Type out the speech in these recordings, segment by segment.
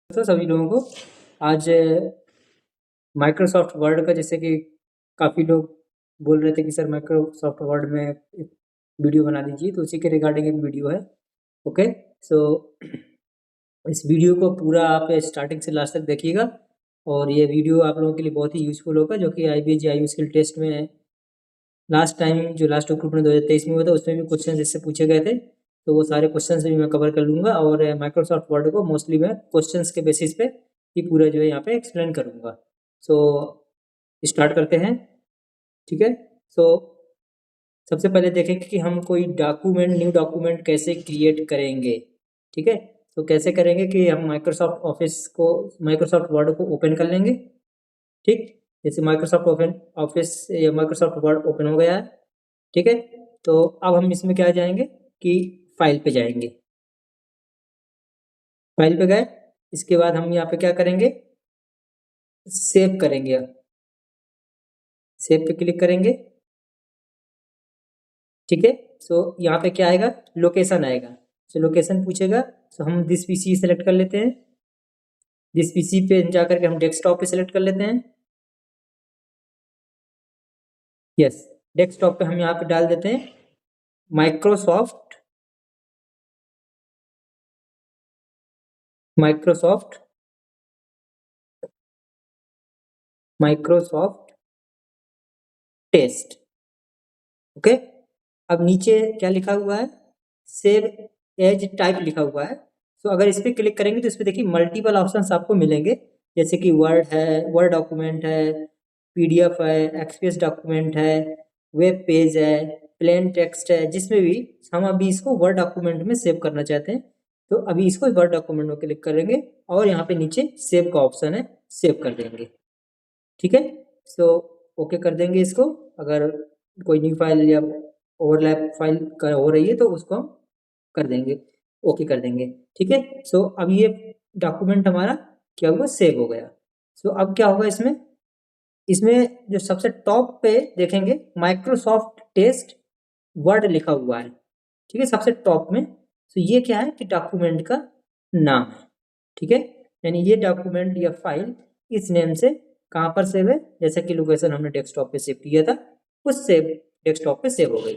तो सभी लोगों को आज माइक्रोसॉफ्ट वर्ड का, जैसे कि काफ़ी लोग बोल रहे थे कि सर माइक्रोसॉफ्ट वर्ड में एक वीडियो बना दीजिए, तो उसी के रिगार्डिंग एक वीडियो है। ओके, सो इस वीडियो को पूरा आप स्टार्टिंग से लास्ट तक देखिएगा और ये वीडियो आप लोगों के लिए बहुत ही यूजफुल होगा, जो कि IBJIU स्किल टेस्ट में लास्ट टाइम जो लास्ट रिक्रूटमेंट 2023 में हुआ था उसमें भी क्वेश्चन इससे पूछे गए थे, तो वो सारे क्वेश्चन भी मैं कवर कर लूँगा और माइक्रोसॉफ्ट वर्ड को मोस्टली मैं क्वेश्चंस के बेसिस पे ही पूरा जो है यहाँ पे एक्सप्लेन करूँगा। सो स्टार्ट करते हैं, ठीक है। सो सबसे पहले देखेंगे कि हम कोई न्यू डॉक्यूमेंट कैसे क्रिएट करेंगे, ठीक है। तो कैसे करेंगे कि हम माइक्रोसॉफ्ट वर्ड को ओपन कर लेंगे, ठीक। जैसे माइक्रोसॉफ्ट ओपन ऑफिस या माइक्रोसॉफ्ट वर्ड ओपन हो गया है, ठीक है। तो अब हम इसमें क्या जाएंगे कि फाइल पे जाएंगे, फाइल पे गए, इसके बाद हम यहाँ पे क्या करेंगे, सेव करेंगे, सेव पे क्लिक करेंगे, ठीक है। सो यहाँ पे क्या आएगा, लोकेशन आएगा। सो लोकेशन पूछेगा, सो हम दिस पीसी सेलेक्ट कर लेते हैं, दिस पीसी पे जाकर के हम डेस्कटॉप पे सेलेक्ट कर लेते हैं, यस। डेस्कटॉप पे हम यहाँ पे डाल देते हैं Microsoft Microsoft Microsoft test, okay. अब नीचे क्या लिखा हुआ है, सेव एज टाइप लिखा हुआ है। सो अगर इस पर क्लिक करेंगे तो इस पर देखिए मल्टीपल ऑप्शंस आपको मिलेंगे, जैसे कि वर्ड है, वर्ड डॉक्यूमेंट है, PDF है, XPS डॉक्यूमेंट है, वेब पेज है, प्लेन टेक्स्ट है, जिसमें भी हम अभी इसको वर्ड डॉक्यूमेंट में सेव करना चाहते हैं तो अभी इसको वर्ड डॉक्यूमेंट में क्लिक करेंगे और यहाँ पे नीचे सेव का ऑप्शन है, सेव कर देंगे, ठीक है। सो ओके कर देंगे इसको। अगर कोई न्यू फाइल या ओवरलैप फाइल हो रही है तो उसको हम कर देंगे, ओके कर देंगे, ठीक है। सो अब ये डॉक्यूमेंट हमारा क्या हुआ, सेव हो गया। सो अब क्या होगा इसमें, इसमें जो सबसे टॉप पे देखेंगे माइक्रोसॉफ्ट टेस्ट वर्ड लिखा हुआ है, ठीक है, सबसे टॉप में। तो ये क्या है कि डॉक्यूमेंट का नाम है, ठीक है। यानी ये डॉक्यूमेंट या फाइल इस नेम से कहाँ पर सेव है, जैसे कि लोकेशन हमने डेस्कटॉप पे सेव किया था, उस सेव डेस्कटॉप पे सेव हो गई।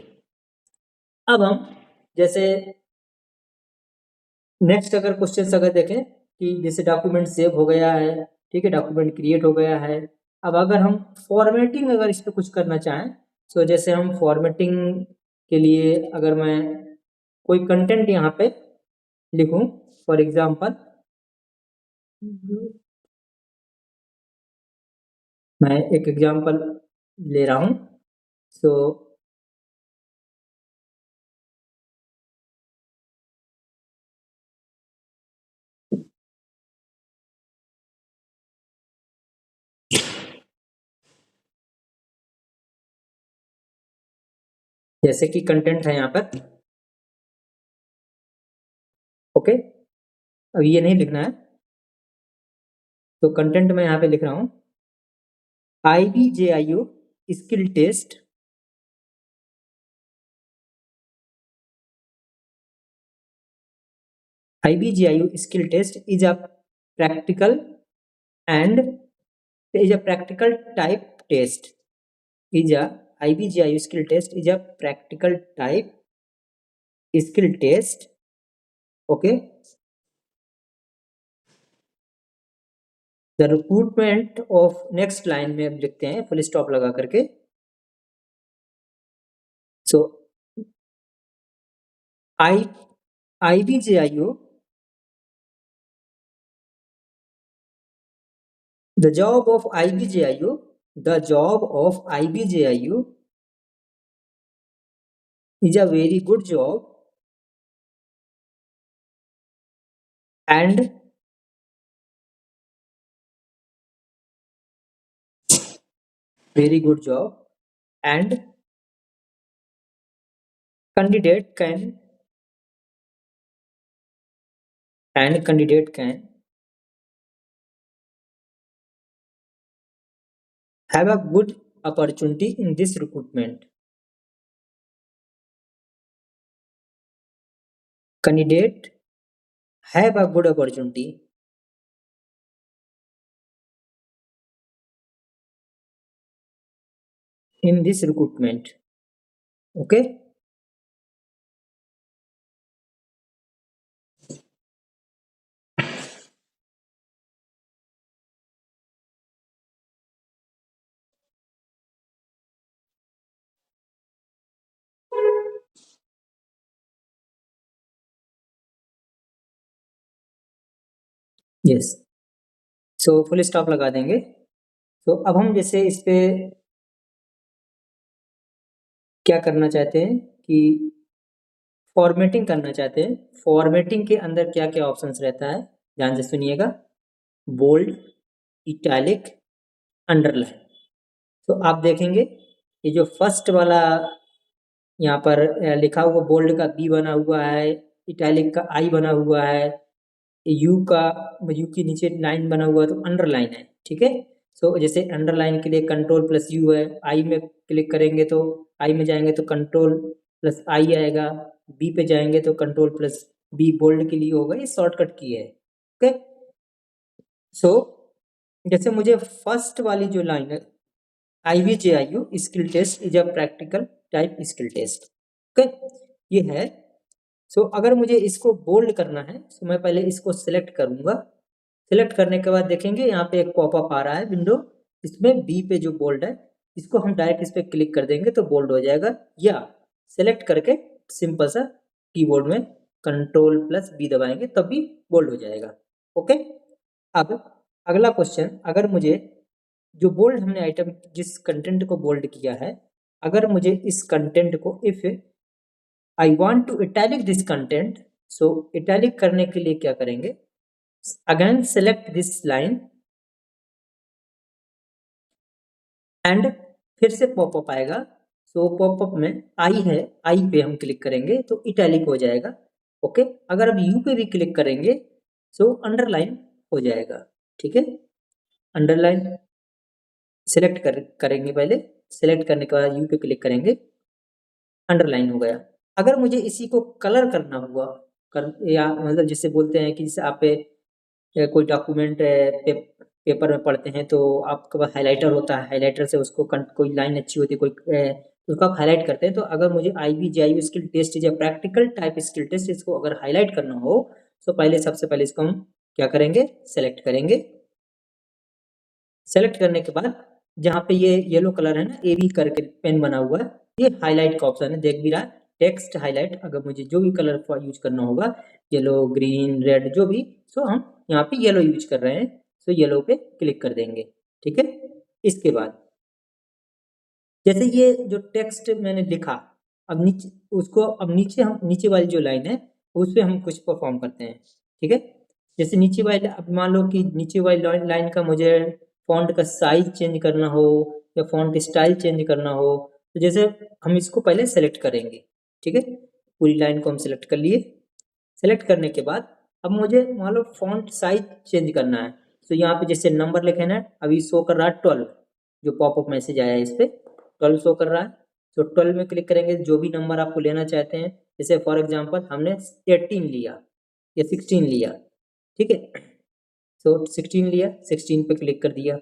अब हम जैसे नेक्स्ट अगर क्वेश्चन अगर देखें कि जैसे डॉक्यूमेंट सेव हो गया है, ठीक है, डॉक्यूमेंट क्रिएट हो गया है। अब अगर हम फॉर्मेटिंग अगर इस पर कुछ करना चाहें, तो जैसे हम फॉर्मेटिंग के लिए अगर मैं कोई कंटेंट यहाँ पे लिखूं, फॉर एग्जांपल मैं एक एग्जांपल ले रहा हूं। सो जैसे कि कंटेंट है यहाँ पर, ओके। अब ये नहीं लिखना है, तो कंटेंट मैं यहाँ पे लिख रहा हूँ IBJIU skill test IBJIU skill test is a practical and is a practical type test. Is a IBJIU skill test is a practical type skill test. Okay. The recruitment of next line में अब लिखते हैं full stop लगा करके। So IBJIU, the job of IBJIU is a very good job and very good job and candidate can have a good opportunity in this recruitment. Candidate have a good opportunity in this recruitment. Okay. Yes. So full stop लगा देंगे। तो अब हम जैसे इस पे क्या करना चाहते हैं कि फॉर्मेटिंग करना चाहते हैं। फॉर्मेटिंग के अंदर क्या क्या ऑप्शंस रहता है, ध्यान से सुनिएगा। Bold, italic, underline. तो आप देखेंगे ये जो फर्स्ट वाला यहाँ पर लिखा हुआ बोल्ड का बी बना हुआ है, इटैलिक का आई बना हुआ है, यू का यू के नीचे लाइन बना हुआ है तो अंडरलाइन है। ठीक है। सो जैसे अंडरलाइन के लिए कंट्रोल प्लस यू है, आई में क्लिक करेंगे तो आई में जाएंगे तो कंट्रोल प्लस आई आएगा, बी पे जाएंगे तो कंट्रोल प्लस बी बोल्ड के लिए होगा। ये शॉर्टकट की है। ओके। सो जैसे मुझे फर्स्ट वाली जो लाइन है, IVJIU skill test is a practical type skill test. Okay, ये है। सो अगर मुझे इसको बोल्ड करना है तो मैं पहले इसको सिलेक्ट करूंगा। सिलेक्ट करने के बाद देखेंगे यहाँ पे एक पॉपअप आ रहा है विंडो, इसमें बी पे जो बोल्ड है इसको हम डायरेक्ट इस पे क्लिक कर देंगे तो बोल्ड हो जाएगा, या सिलेक्ट करके सिंपल सा कीबोर्ड में कंट्रोल प्लस बी दबाएंगे तब भी बोल्ड हो जाएगा। ओके। अब अगला क्वेश्चन, अगर मुझे जो बोल्ड हमने आइटम जिस कंटेंट को बोल्ड किया है, अगर मुझे इस कंटेंट को if I want to italic this content, so italic करने के लिए क्या करेंगे, again select this line and फिर से पॉपअप आएगा। सो पॉपअप में आई है, आई पे हम क्लिक करेंगे तो इटैलिक हो जाएगा। ओके। अगर अब यू पे भी क्लिक करेंगे सो अंडरलाइन हो जाएगा। ठीक है। अंडरलाइन सिलेक्ट करेंगे पहले, सिलेक्ट करने के बाद यू पे क्लिक करेंगे, अंडरलाइन हो गया। अगर मुझे इसी को कलर करना हुआ या मतलब जिसे बोलते हैं कि जैसे आप कोई डॉक्यूमेंट पेपर में पढ़ते हैं तो आपके पास हाइलाइटर होता है, हाइलाइटर से उसको कोई लाइन अच्छी होती है, कोई उसको आप हाईलाइट करते हैं। तो अगर मुझे IVJIU स्किल टेस्ट या प्रैक्टिकल टाइप स्किल टेस्ट इसको अगर हाईलाइट करना हो तो पहले सबसे पहले इसको हम क्या करेंगे, सेलेक्ट करेंगे। सेलेक्ट करने के बाद जहाँ पे ये येलो कलर है ना, AB करके पेन बना हुआ है, ये हाईलाइट का ऑप्शन है, देख भी रहा है टेक्स्ट हाईलाइट। अगर मुझे जो भी कलर यूज करना होगा, येलो, ग्रीन, रेड, जो भी, सो हम यहाँ पे येलो यूज कर रहे हैं, सो येलो पे क्लिक कर देंगे। ठीक है। इसके बाद जैसे ये जो टेक्स्ट मैंने लिखा, अब नीचे उसको, अब नीचे हम नीचे वाली जो लाइन है उस पर हम कुछ परफॉर्म करते हैं। ठीक है। जैसे नीचे वाली, अब मान लो कि नीचे वाली लाइन का मुझे फॉन्ट का साइज चेंज करना हो या फॉन्ट स्टाइल चेंज करना हो, तो जैसे हम इसको पहले सेलेक्ट करेंगे। ठीक है। पूरी लाइन को हम सेलेक्ट कर लिए। सेलेक्ट करने के बाद अब मुझे मान लो फॉन्ट साइज चेंज करना है, तो यहाँ पे जैसे नंबर लिखे ना, अभी शो कर रहा है 12, जो पॉपअप मैसेज आया है इस पर 12 शो कर रहा है। तो 12 में क्लिक करेंगे, जो भी नंबर आपको लेना चाहते हैं, जैसे फॉर एग्जांपल हमने 18 लिया या 16 लिया। ठीक है। सो 16 लिया, 16 पे क्लिक कर दिया।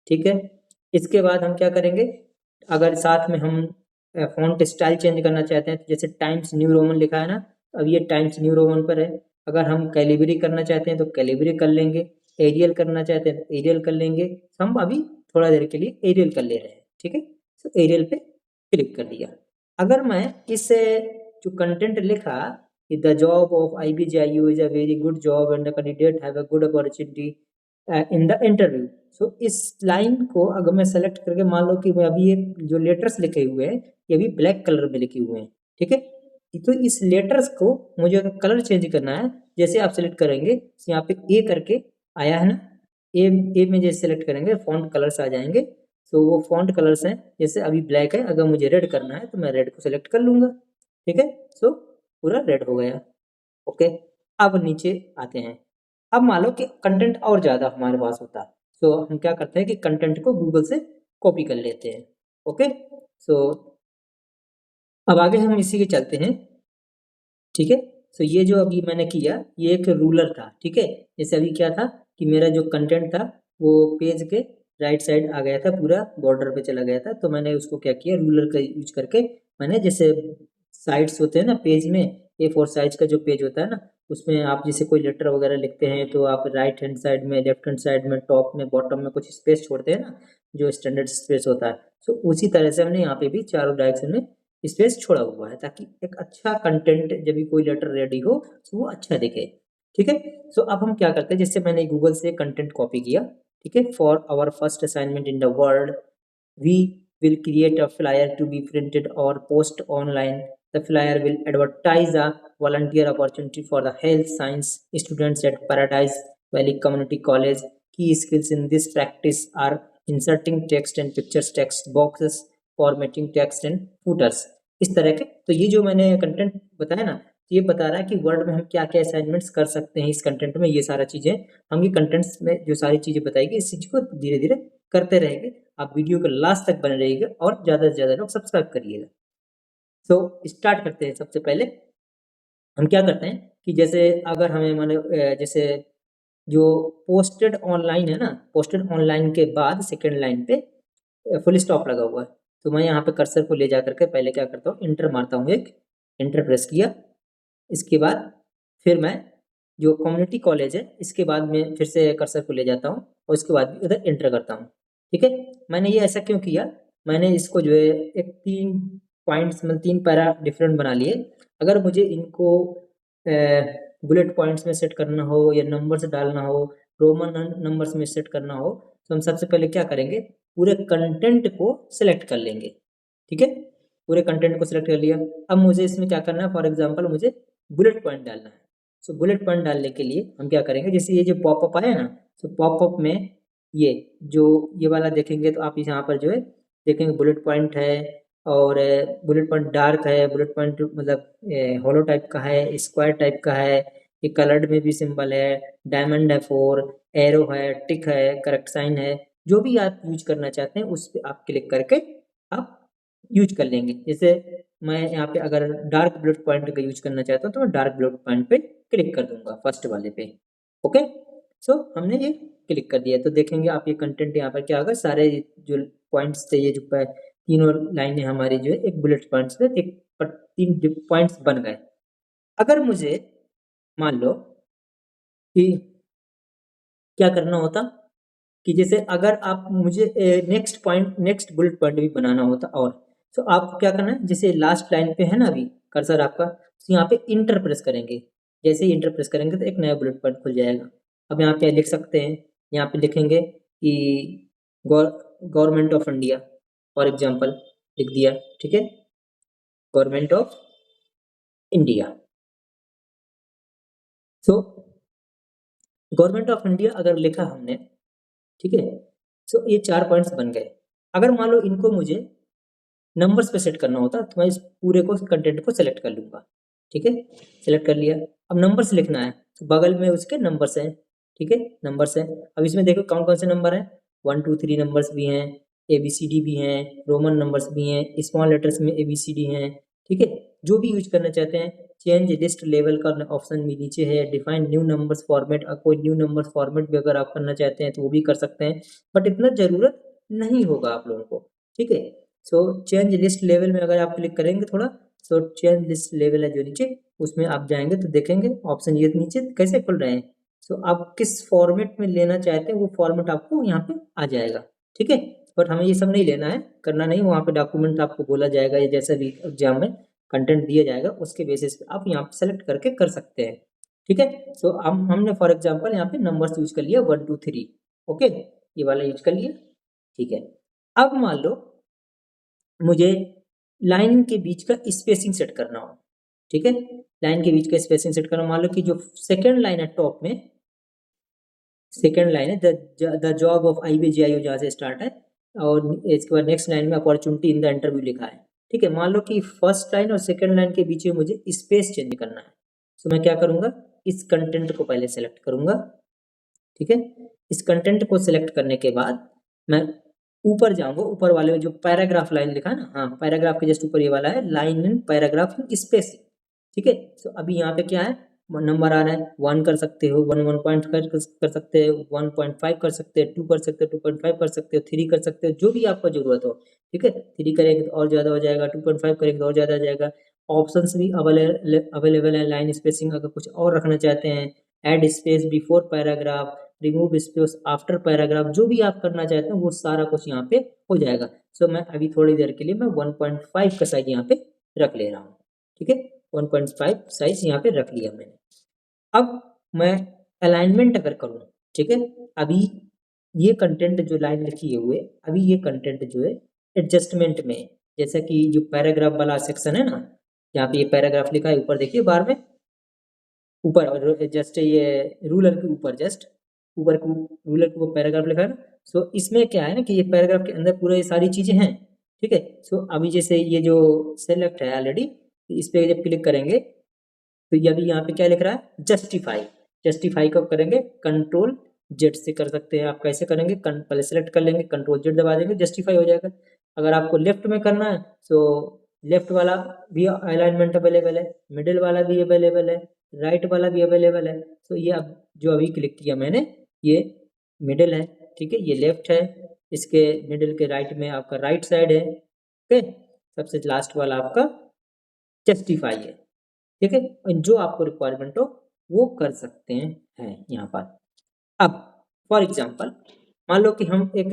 ठीक है। इसके बाद हम क्या करेंगे, अगर साथ में हम फॉन्ट स्टाइल चेंज करना चाहते हैं तो जैसे टाइम्स न्यू रोमन लिखा है ना, अब ये टाइम्स न्यू रोमन पर है। अगर हम कैलिबरी करना चाहते हैं तो कैलिबरी कर लेंगे, एरियल करना चाहते हैं तो एरियल कर लेंगे। हम अभी थोड़ा देर के लिए एरियल कर ले रहे हैं। ठीक है। तो एरियल पे क्लिक कर दिया। अगर मैं इस जो कंटेंट लिखा कि the job of IVJIU is a very good job and the candidate have a good opportunity in the interview, so इस लाइन को अगर मैं सेलेक्ट करके, मान लो कि मैं अभी ये जो लेटर्स लिखे हुए हैं ये भी ब्लैक कलर में लिखे हुए हैं। ठीक है। तो इस लेटर्स को मुझे अगर कलर चेंज करना है, जैसे आप सेलेक्ट करेंगे यहाँ पे ए करके आया है ना, ए में जैसे सेलेक्ट करेंगे फॉन्ट कलर्स आ जाएंगे। तो वो फॉन्ट कलर्स हैं, जैसे अभी ब्लैक है, अगर मुझे रेड करना है तो मैं रेड को सेलेक्ट कर लूंगा। ठीक है। सो पूरा रेड हो गया। ओके। अब नीचे आते हैं। अब मान लो कि कंटेंट और ज़्यादा हमारे पास होता, सो हम क्या करते हैं कि कंटेंट को गूगल से कॉपी कर लेते हैं। ओके। सो अब आगे हम इसी के चलते हैं। ठीक है। सो ये जो अभी मैंने किया ये एक रूलर था। ठीक है। जैसे अभी क्या था कि मेरा जो कंटेंट था वो पेज के राइट साइड आ गया था, पूरा बॉर्डर पे चला गया था। तो मैंने उसको क्या किया, रूलर का यूज करके मैंने, जैसे साइड्स होते हैं ना पेज में, A4 साइज का जो पेज होता है ना, उसमें आप जैसे कोई लेटर वगैरह लिखते हैं तो आप राइट हैंड साइड में, लेफ्ट हैंड साइड में, टॉप में, बॉटम में कुछ स्पेस छोड़ते हैं ना, जो स्टैंडर्ड स्पेस होता है। तो उसी तरह से हमने यहाँ पे भी चारों डायरेक्शन में स्पेस छोड़ा हुआ है, ताकि एक अच्छा कंटेंट जब भी कोई लेटर रेडी हो तो वो अच्छा दिखे। ठीक है, तो अब हम क्या करते हैं, जैसे मैंने गूगल से कंटेंट कॉपी किया, ठीक है, for our first assignment in the world we will create a flyer to be printed or post online. The flyer will advertise a volunteer opportunity for the health science students at Paradise Valley Community College. Key skills in this practice are inserting text and pictures, text boxes, formatting text and footers. इस तरह के, तो ये जो मैंने content बताया ना, ये बता रहा है कि वर्ड में हम क्या क्या असाइनमेंट्स कर सकते हैं इस कंटेंट में। ये सारा चीज़ें हम ये कंटेंट्स में जो सारी चीज़ें बताएगी, इस चीज़ को धीरे धीरे करते रहेंगे। आप वीडियो को लास्ट तक बने रहिएगा और ज़्यादा से ज़्यादा लोग सब्सक्राइब करिएगा। सो स्टार्ट करते हैं। सबसे पहले हम क्या करते हैं कि जैसे अगर हमें माने जैसे जो पोस्टेड ऑनलाइन है ना, पोस्टेड ऑनलाइन के बाद सेकेंड लाइन पे फुल स्टॉप लगा हुआ है। तो मैं यहाँ पे कर्सर को ले जा करके पहले क्या करता हूँ, इंटर मारता हूँ, एक इंटर प्रेस किया। इसके बाद फिर मैं जो कम्युनिटी कॉलेज है इसके बाद में फिर से कर्सर को ले जाता हूँ और उसके बाद भी उधर एंटर करता हूँ। ठीक है, मैंने ये ऐसा क्यों किया, मैंने इसको जो है एक 3 पॉइंट्स में 3 पैरा डिफरेंट बना लिए। अगर मुझे इनको बुलेट पॉइंट्स में सेट करना हो या नंबर्स डालना हो, रोमन नंबर्स में सेट करना हो, तो हम सबसे पहले क्या करेंगे, पूरे कंटेंट को सिलेक्ट कर लेंगे। ठीक है, पूरे कंटेंट को सिलेक्ट कर लिया। अब मुझे इसमें क्या करना है, फॉर एग्जांपल मुझे बुलेट पॉइंट डालना है। सो बुलेट पॉइंट डालने के लिए हम क्या करेंगे, जैसे ये जो पॉपअप आया ना, सो पॉपअप में ये जो ये वाला देखेंगे तो आप यहाँ पर जो है देखेंगे बुलेट पॉइंट है, और बुलेट पॉइंट डार्क है, बुलेट पॉइंट मतलब होलो टाइप का है, स्क्वायर टाइप का है, ये कलर्ड में भी सिंबल है, डायमंड है, 4 एरो है, टिक है, करेक्ट साइन है। जो भी आप यूज करना चाहते हैं उस पर आप क्लिक करके आप यूज कर लेंगे। जैसे मैं यहाँ पे अगर डार्क बुलेट पॉइंट का यूज करना चाहता हूँ तो मैं डार्क बुलेट पॉइंट पे क्लिक कर दूंगा, फर्स्ट वाले पे। ओके, सो हमने ये क्लिक कर दिया। तो देखेंगे आप ये कंटेंट यहाँ पर क्या होगा, सारे जो पॉइंट्स थे, ये जो तीनों लाइनें हमारी जो है एक बुलेट पॉइंट्स पे एक 3 पॉइंट्स बन गए। अगर मुझे मान लो कि क्या करना होता कि जैसे अगर आप मुझे नेक्स्ट बुलेट पॉइंट भी बनाना होता, और तो आपको क्या करना है, जैसे लास्ट लाइन पे है ना अभी कर्सर आपका, तो यहाँ पे इंटर प्रेस करेंगे। जैसे ही इंटर प्रेस करेंगे तो एक नया बुलेट पॉइंट खुल जाएगा। अब यहाँ पे लिख सकते हैं, यहाँ पे लिखेंगे कि government of India for example लिख दिया। ठीक है, government of India. So government of India अगर लिखा हमने, ठीक है, सो ये 4 पॉइंट्स बन गए। अगर मान लो इनको मुझे नंबर्स पे सेट करना होता तो मैं इस पूरे को कंटेंट को सेलेक्ट कर लूँगा। ठीक है, सेलेक्ट कर लिया। अब नंबर्स लिखना है तो बगल में उसके नंबर्स हैं। ठीक है, नंबर्स हैं। अब इसमें देखो कौन कौन से नंबर हैं, 1 2 3 नंबर्स भी हैं, ABCD भी हैं, रोमन नंबर्स भी हैं, स्मॉल लेटर्स में ABCD हैं। ठीक है, जो भी यूज करना चाहते हैं। चेंज लिस्ट लेवल का ऑप्शन भी नीचे है। डिफाइन न्यू नंबर्स फॉर्मेट, कोई न्यू नंबर्स फॉर्मेट भी अगर आप करना चाहते हैं तो वो भी कर सकते हैं, बट इतना ज़रूरत नहीं होगा आप लोगों को। ठीक है, सो चेंज लिस्ट लेवल में अगर आप क्लिक करेंगे थोड़ा, सो चेंज लिस्ट लेवल है जो नीचे, उसमें आप जाएंगे तो देखेंगे ऑप्शन ये नीचे कैसे खुल रहे हैं। सो आप किस फॉर्मेट में लेना चाहते हैं वो फॉर्मेट आपको यहाँ पे आ जाएगा। ठीक है, बट हमें ये सब नहीं लेना है, करना नहीं। वहाँ पे डॉक्यूमेंट आपको बोला जाएगा या जैसा भी एग्जाम में कंटेंट दिया जाएगा उसके बेसिस पे आप यहाँ पे सेलेक्ट करके कर सकते हैं। ठीक है, सो हमने फॉर एग्जाम्पल यहाँ पे नंबर्स यूज कर लिया 1 2 3। ओके, ये वाला यूज कर लिया। ठीक है, अब मान लो मुझे लाइन के बीच का स्पेसिंग सेट करना हो। ठीक है, लाइन के बीच का स्पेसिंग सेट करना, मान लो कि जो सेकंड लाइन है टॉप में, सेकंड लाइन है द जॉब ऑफ IBGIO जहाँ से स्टार्ट है, और इसके बाद नेक्स्ट लाइन में अपॉर्चुनिटी इन द इंटरव्यू लिखा है। ठीक है, मान लो कि फर्स्ट लाइन और सेकंड लाइन के बीच में मुझे स्पेस चेंज करना है, तो मैं क्या करूँगा, इस कंटेंट को पहले सेलेक्ट करूँगा। ठीक है, इस कंटेंट को सिलेक्ट करने के बाद मैं ऊपर जाऊंगा, ऊपर वाले में जो पैराग्राफ लाइन लिखा है ना, हाँ पैराग्राफ के जस्ट ऊपर ये वाला है line in paragraph in space. ठीक है, तो अभी यहाँ पे क्या है, नंबर आ रहा है 1 कर सकते हो, 1 कर सकते हो, 1.5 कर सकते हो, 2 कर सकते हो, 2.5 कर सकते हो, 3 कर सकते हो, जो भी आपका ज़रूरत हो। ठीक है, 3 करेंगे तो और ज़्यादा हो जाएगा, 2.5 करेंगे तो और ज़्यादा हो जाएगा। ऑप्शंस भी अवेलेबल है। लाइन स्पेसिंग अगर कुछ और रखना चाहते हैं, add space before paragraph, remove space after paragraph, जो भी आप करना चाहते हैं वो सारा कुछ यहाँ पे हो जाएगा। सो मैं अभी थोड़ी देर के लिए मैं 1.5 का साइज यहाँ पे रख ले रहा हूँ। ठीक है, 1.5 साइज यहाँ पे रख लिया मैंने। अब मैं अलाइनमेंट अगर करूँ, ठीक है, अभी ये कंटेंट जो लाइन लिखी हुए, अभी ये कंटेंट जो है एडजस्टमेंट में, जैसा कि जो पैराग्राफ वाला सेक्शन है ना, यहाँ पे ये पैराग्राफ लिखा है ऊपर देखिए बार में, ऊपर जस्ट ये रूलर के ऊपर, जस्ट ऊपर को रूलर को पैराग्राफ लिखा है ना। सो इसमें क्या है ना कि ये पैराग्राफ के अंदर पूरे ये सारी चीजें हैं। ठीक है, सो अभी जैसे ये जो सेलेक्ट है ऑलरेडी, इस पे जब क्लिक करेंगे तो ये अभी यहाँ पे क्या लिख रहा है, जस्टिफाई। जस्टिफाई कब करेंगे, कंट्रोल जेड से कर सकते हैं। आप कैसे करेंगे, पहले सेलेक्ट कर लेंगे, कंट्रोल जेड दबा देंगे, जस्टिफाई हो जाएगा। अगर आपको लेफ्ट में करना है तो लेफ्ट वाला भी अलाइनमेंट अवेलेबल है, मिडिल वाला भी अवेलेबल है, राइट वाला भी अवेलेबल है। तो ये अब जो अभी क्लिक किया मैंने, ये मिडिल है। ठीक है, ये लेफ्ट है, इसके मिडिल के राइट में आपका राइट साइड है। ओके, सबसे लास्ट वाला आपका जस्टिफाई है। ठीक है, जो आपको रिक्वायरमेंट हो वो कर सकते हैं यहाँ पर। अब फॉर एग्जांपल मान लो कि हम एक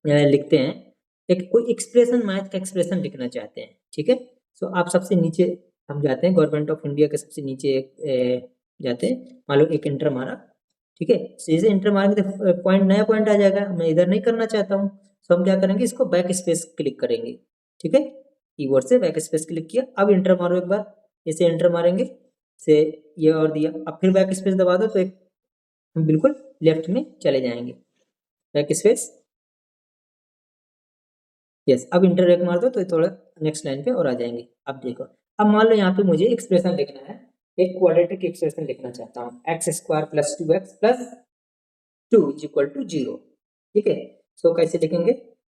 नया लिखते हैं, एक कोई एक्सप्रेशन, मैथ का एक्सप्रेशन लिखना चाहते हैं। ठीक है, सो आप सबसे नीचे हम जाते हैं, गवर्नमेंट ऑफ इंडिया के सबसे नीचे जाते हैं, मान लो एक इंटर मारा। ठीक है, जैसे इंटर मारेंगे तो पॉइंट, नया पॉइंट आ जाएगा। मैं इधर नहीं करना चाहता हूँ, तो हम क्या करेंगे, इसको बैक स्पेस क्लिक करेंगे। ठीक है, कीबोर्ड से बैक स्पेस क्लिक किया, अब इंटर मारो एक बार, इसे एंटर मारेंगे से ये और दिया, अब फिर बैक स्पेस दबा दो तो एक हम बिल्कुल लेफ्ट में चले जाएंगे। बैक स्पेस, यस, अब इंटर एक मार दो तो थोड़ा नेक्स्ट लाइन पे और आ जाएंगे। अब देखो, अब मान लो यहाँ पे मुझे एक्सप्रेशन लिखना है, एक क्वाड्रेटिक एक्सप्रेशन लिखना चाहता हूँ, x square plus 2x plus 2 is equal to 0। ठीक है, सो कैसे लिखेंगे,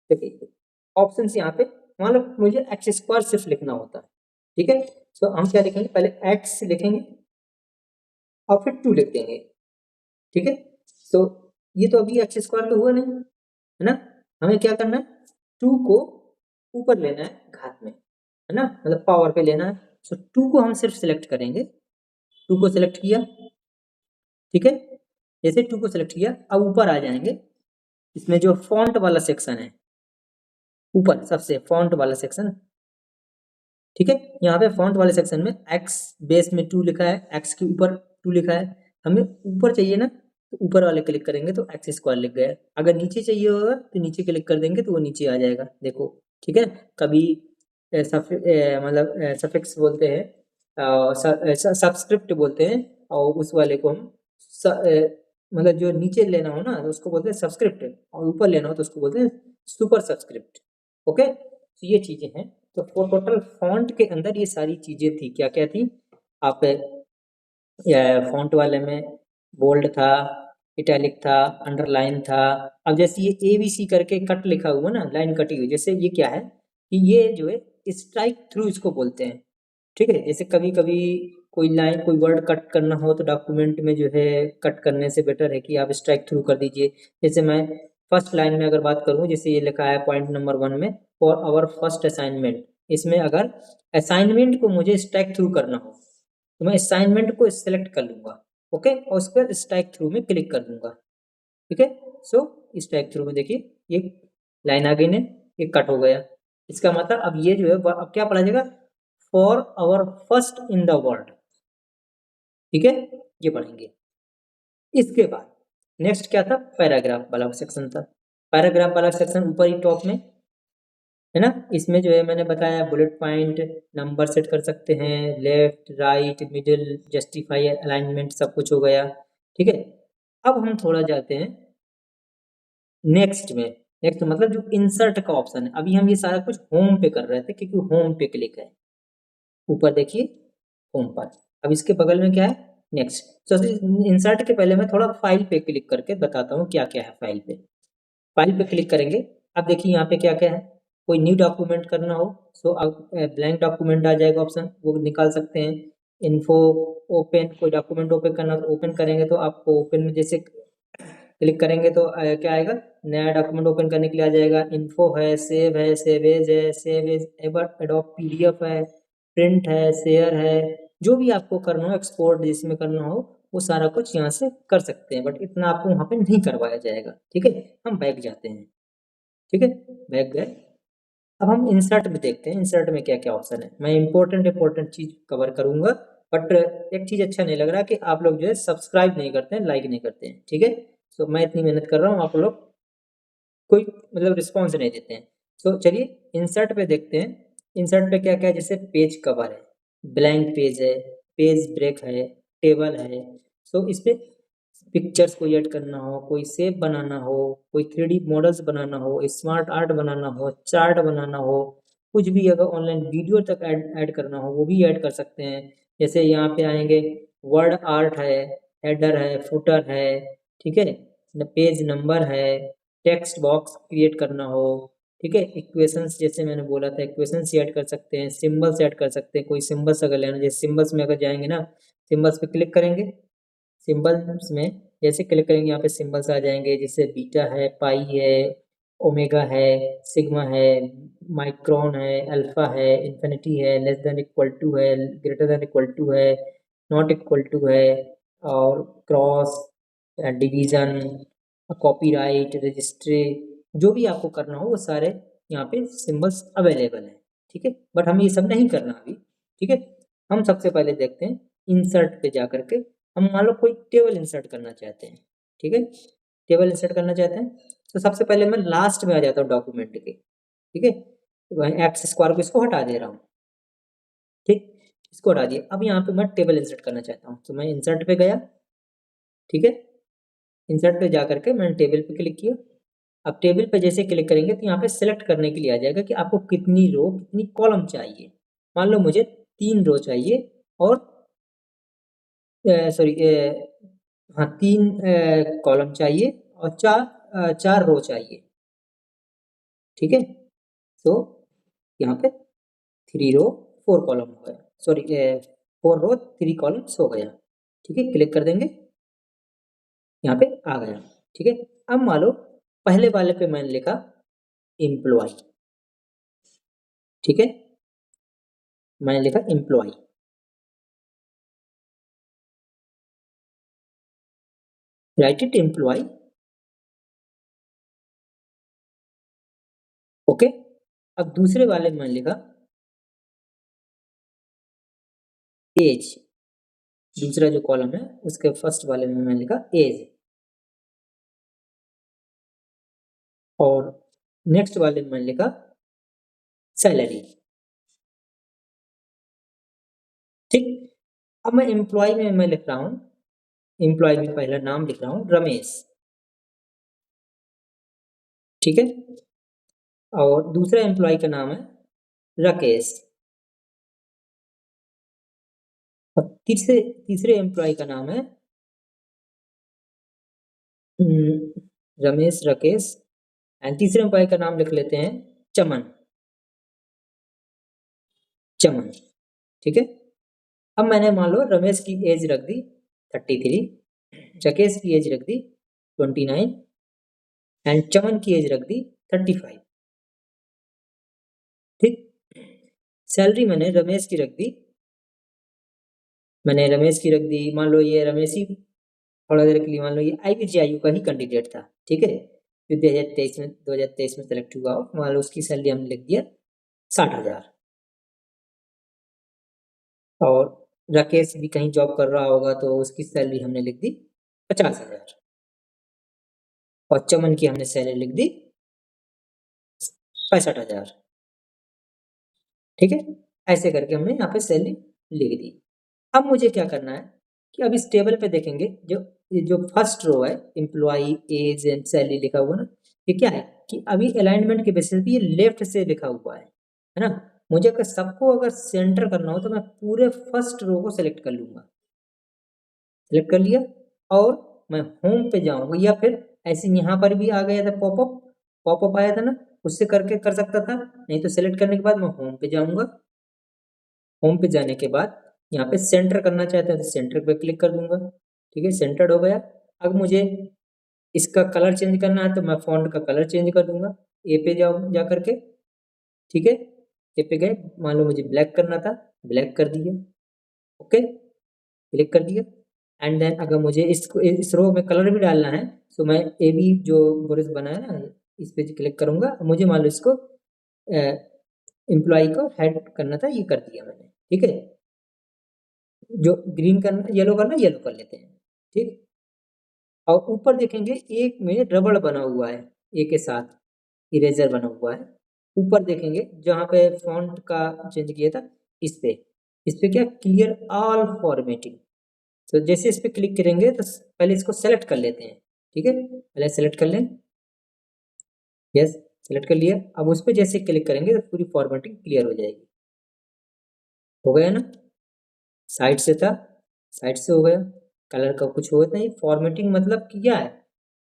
देखिए ऑप्शन यहाँ पे, मान लो मुझे एक्स स्क्वायर सिर्फ लिखना होता है। ठीक है, सो हम क्या लिखेंगे, पहले एक्स लिखेंगे और फिर 2 लिख देंगे। ठीक है, सो ये तो अभी एक्स स्क्वायर तो हुआ नहीं है ना, हमें क्या करना है, 2 को ऊपर लेना है घात में, है ना, मतलब पावर पे लेना है। सो 2 को हम सिर्फ सिलेक्ट करेंगे, 2 को सिलेक्ट किया। ठीक है, जैसे 2 को सिलेक्ट किया, अब ऊपर आ जाएंगे, इसमें जो फॉन्ट वाला सेक्शन है, ऊपर सबसे फॉन्ट वाला सेक्शन। ठीक है, यहाँ पे फॉन्ट वाले सेक्शन में एक्स बेस में 2 लिखा है, एक्स के ऊपर 2 लिखा है, हमें ऊपर चाहिए ना, तो ऊपर वाले क्लिक करेंगे तो एक्स स्क्वायर लिख गया। अगर नीचे चाहिए होगा तो नीचे क्लिक कर देंगे तो वो नीचे आ जाएगा, देखो। ठीक है, कभी मतलब सफिक्स बोलते हैं, सब्सक्रिप्ट बोलते हैं, और उस वाले को हम मतलब जो नीचे लेना हो ना तो उसको बोलते हैं सब्सक्रिप्ट, और ऊपर लेना हो तो उसको बोलते हैं सुपर सब्सक्रिप्ट। ओके, तो ये चीजें हैं। तो टोटल फॉन्ट के अंदर ये सारी चीजें थी, क्या क्या थी, आप फॉन्ट वाले में बोल्ड था, इटैलिक था, अंडरलाइन था। अब जैसे ये ABC करके कट लिखा हुआ ना, लाइन कटी हुई, जैसे ये क्या है कि ये जो है स्ट्राइक थ्रू इसको बोलते हैं। ठीक है, जैसे कभी कभी कोई लाइन, कोई वर्ड कट करना हो तो डॉक्यूमेंट में जो है कट करने से बेटर है कि आप स्ट्राइक थ्रू कर दीजिए। जैसे मैं फर्स्ट लाइन में अगर बात करूं, जैसे ये लिखा है पॉइंट नंबर 1 में, फॉर आवर फर्स्ट असाइनमेंट, इसमें अगर असाइनमेंट को मुझे स्ट्राइक थ्रू करना हो तो मैं असाइनमेंट को सिलेक्ट कर लूंगा। ओके, और उसके बाद स्ट्राइक थ्रू में क्लिक कर दूंगा। ठीक है, सो स्ट्राइक थ्रू में देखिए ये लाइन आ गई ने, ये कट हो गया। इसका मतलब अब ये जो है अब क्या पढ़ा जाएगा, for our first in the world. ठीक है, ये पढ़ेंगे। इसके बाद नेक्स्ट क्या था, पैराग्राफ वाला सेक्शन था। पैराग्राफ वाला सेक्शन ऊपर ही टॉप में है ना, इसमें जो है मैंने बताया बुलेट पॉइंट, नंबर सेट कर सकते हैं, left right middle, justify, alignment, सब कुछ हो गया। ठीक है, अब हम थोड़ा जाते हैं नेक्स्ट में। नेक्स्ट मतलब जो इंसर्ट का ऑप्शन है, अभी हम ये सारा कुछ होम पे कर रहे थे क्योंकि होम पे क्लिक है, ऊपर देखिए होम पर। अब इसके बगल में क्या है, नेक्स्ट। तो इंसर्ट के पहले मैं थोड़ा फाइल पे क्लिक करके बताता हूँ क्या क्या है फाइल पे। फाइल पे क्लिक करेंगे, अब देखिए यहाँ पे क्या क्या है, कोई न्यू डॉक्यूमेंट करना हो सो अब ब्लैंक डॉक्यूमेंट आ जाएगा ऑप्शन, वो निकाल सकते हैं। इन्फो ओपन, कोई डॉक्यूमेंट ओपन करना तो ओपन करेंगे तो आपको ओपन में जैसे क्लिक करेंगे तो क्या आएगा, नया डॉक्यूमेंट ओपन करने के लिए आ जाएगा। इन्फो है, सेव है, सेवेज है, सेव एज एडोब पीडीएफ है, प्रिंट है, शेयर है, जो भी आपको करना हो, एक्सपोर्ट जिसमें करना हो वो सारा कुछ यहाँ से कर सकते हैं, बट इतना आपको वहाँ पे नहीं करवाया जाएगा। ठीक है, हम बैक जाते हैं। ठीक है, बैक गए। अब हम इंसर्ट में देखते हैं, इंसर्ट में क्या क्या ऑप्शन है। मैं इंपॉर्टेंट चीज कवर करूंगा, बट एक चीज अच्छा नहीं लग रहा कि आप लोग जो है सब्सक्राइब नहीं करते हैं, लाइक नहीं करते हैं। ठीक है, सो मैं इतनी मेहनत कर रहा हूँ, आप लोग कोई मतलब रिस्पॉन्स नहीं देते हैं। सो चलिए इंसर्ट पे देखते हैं। इंसर्ट पे क्या क्या है, जैसे पेज कवर है, ब्लैंक पेज है, पेज ब्रेक है, टेबल है। सो इस पे पिक्चर्स को ऐड करना हो, कोई शेप बनाना हो, कोई 3D मॉडल्स बनाना हो, स्मार्ट आर्ट बनाना हो, चार्ट बनाना हो, कुछ भी अगर ऑनलाइन वीडियो तक ऐड करना हो वो भी ऐड कर सकते हैं। जैसे यहाँ पे आएंगे, वर्ड आर्ट है, हेडर है, फुटर है, ठीक है, पेज नंबर है, टेक्स्ट बॉक्स क्रिएट करना हो, ठीक है, इक्वेशंस जैसे मैंने बोला था इक्वेशंस ऐड कर सकते हैं, सिंबल्स ऐड कर सकते हैं, कोई सिंबल्स अगर लेना, जैसे सिंबल्स में अगर जाएंगे ना, सिंबल्स पे क्लिक करेंगे, सिंबल्स में जैसे क्लिक करेंगे यहाँ पे सिंबल्स आ जाएंगे, जैसे बीटा है, पाई है, ओमेगा है, सिग्मा है, माइक्रोन है, अल्फा है, इन्फिनिटी है, लेस देन इक्वल टू है, ग्रेटर देन इक्वल टू है, नॉट इक्वल टू है, और क्रॉस, डिवीजन, कॉपीराइट, रजिस्ट्री, जो भी आपको करना हो वो सारे यहाँ पे सिंबल्स अवेलेबल हैं। ठीक है, बट हम ये सब नहीं करना अभी। ठीक है, हम सबसे पहले देखते हैं इंसर्ट पे जा करके, हम मान लो कोई टेबल इंसर्ट करना चाहते हैं। ठीक है, टेबल इंसर्ट करना चाहते हैं तो सबसे पहले मैं लास्ट में आ जाता हूँ डॉक्यूमेंट के। ठीक है, वहीं एक्स स्क्वायर को इसको हटा दे रहा हूँ। ठीक, इसको हटा दिया। अब यहाँ पे मैं टेबल इंसर्ट करना चाहता हूँ तो मैं इंसर्ट पे गया। ठीक है, इंसर्ट पे जा करके मैंने टेबल पे क्लिक किया। अब टेबल पे जैसे क्लिक करेंगे तो यहाँ पे सेलेक्ट करने के लिए आ जाएगा कि आपको कितनी रो कितनी कॉलम चाहिए। मान लो मुझे 3 रो चाहिए और सॉरी, हाँ 3 कॉलम चाहिए और 4 रो चाहिए। ठीक है, तो यहाँ पे 3 रो 4 कॉलम हो गया, सॉरी 4 रो 3 कॉलम्स हो गया। ठीक है, क्लिक कर देंगे, यहाँ पे आ गया। ठीक है, अब मान लो पहले वाले पे मैंने लिखा एम्प्लॉय। ठीक है, मैंने लिखा employ, write it employ. Okay, अब दूसरे वाले में मैंने लिखा एज, दूसरा जो कॉलम है उसके फर्स्ट वाले में मैंने लिखा एज, और नेक्स्ट वाले में मैंने लिखा सैलरी। ठीक, अब मैं एम्प्लॉय में मैं लिख रहा हूँ, एम्प्लॉय में पहला नाम लिख रहा हूँ रमेश। ठीक है, और दूसरा एम्प्लॉय का नाम है राकेश, और तीसरे तीसरे एम्प्लॉय का नाम है रमेश, राकेश, एंड तीसरे एम्प्लॉय का नाम लिख लेते हैं चमन, चमन। ठीक है, अब मैंने मान लो रमेश की एज रख दी 33, राकेश की एज रख दी 29, एंड चमन की एज रख दी 35। ठीक, सैलरी मैंने रमेश की रख दी, मैंने रमेश की रख दी, मान लो ये रमेश ही थोड़ा देर के लिए, मान लो ये IVGIU का ही कैंडिडेट था। ठीक है, जो 2023 में सेलेक्ट हुआ हो, मान लो उसकी सैलरी हमने लिख दिया 60,000, और राकेश भी कहीं जॉब कर रहा होगा तो उसकी सैलरी हमने लिख दी 50,000, और चमन की हमने सैलरी लिख दी 65,000। ठीक है, ऐसे करके हमने यहाँ पे सैलरी लिख दी। अब मुझे क्या करना है कि अब इस टेबल पे देखेंगे, जो ये जो फर्स्ट रो है एम्प्लॉय एज एंड सैलरी लिखा हुआ ना, ये क्या है कि अभी अलाइनमेंट के बेसिस पे ये लेफ्ट से लिखा हुआ है ना। मुझे अगर सबको अगर सेंटर करना हो तो मैं पूरे फर्स्ट रो को सिलेक्ट कर लूंगा, सिलेक्ट कर लिया, और मैं होम पे जाऊंगा, या फिर ऐसे यहाँ पर भी आ गया था पॉपअप, पॉपअप आया था ना, उससे करके कर सकता था, नहीं तो सिलेक्ट करने के बाद मैं होम पे जाऊंगा। होम पे जाने के बाद यहाँ पे सेंटर करना चाहते हैं तो सेंटर पे क्लिक कर दूंगा। ठीक है, सेंटर्ड हो गया। अब मुझे इसका कलर चेंज करना है तो मैं फॉन्ट का कलर चेंज कर दूंगा। ए पे जाओ जा करके, ठीक है, ए पे गए, मान लो मुझे ब्लैक करना था, ब्लैक कर दिया। ओके, क्लिक कर दिया। एंड देन अगर मुझे इस रो में कलर भी डालना है तो मैं ए बी जो ब्रश बनाया ना, इस पे क्लिक करूंगा। मुझे मान लो इसको एम्प्लॉय को हेड करना था, ये कर दिया मैंने। ठीक है, जो ग्रीन करना, येलो करना, येलो कर लेते हैं। ठीक, और ऊपर देखेंगे एक में रबड़ बना हुआ है, ए के साथ इरेजर बना हुआ है। ऊपर देखेंगे जहाँ पे फॉन्ट का चेंज किया था, इस पे क्या, क्लियर ऑल फॉर्मेटिंग। तो जैसे इस पे क्लिक करेंगे तो पहले इसको सेलेक्ट कर लेते हैं। ठीक है, पहले सेलेक्ट कर लें। यस, सेलेक्ट कर लिया। अब उस पर जैसे क्लिक करेंगे तो पूरी फॉर्मेटिंग क्लियर हो जाएगी। हो गया ना, साइड से था, साइड से हो गया। कलर का कुछ होता नहीं, फॉर्मेटिंग मतलब क्या है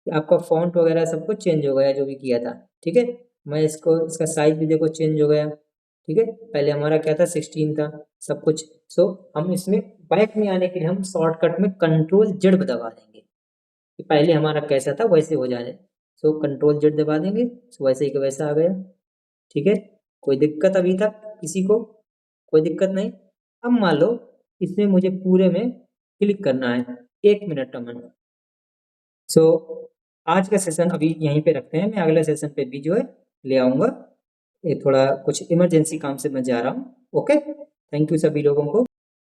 कि आपका फॉन्ट वगैरह सब कुछ चेंज हो गया जो भी किया था। ठीक है, मैं इसका साइज भी देखो चेंज हो गया। ठीक है, पहले हमारा क्या था, 16 था सब कुछ। सो हम इसमें बैक में आने के लिए हम शॉर्टकट में कंट्रोल जेड दबा देंगे कि पहले हमारा कैसा था वैसे हो जाए। सो कंट्रोल जेड दबा देंगे, सो वैसे ही का वैसा आ गया। ठीक है, कोई दिक्कत अभी तक किसी को? कोई दिक्कत नहीं। अब मान लो इसमें मुझे पूरे में क्लिक करना है 1 मिनट में। सो आज का सेशन अभी यहीं पे रखते हैं, मैं अगले सेशन पे भी जो है ले आऊँगा। ये थोड़ा कुछ इमरजेंसी काम से मैं जा रहा हूँ। ओके, थैंक यू सभी लोगों को।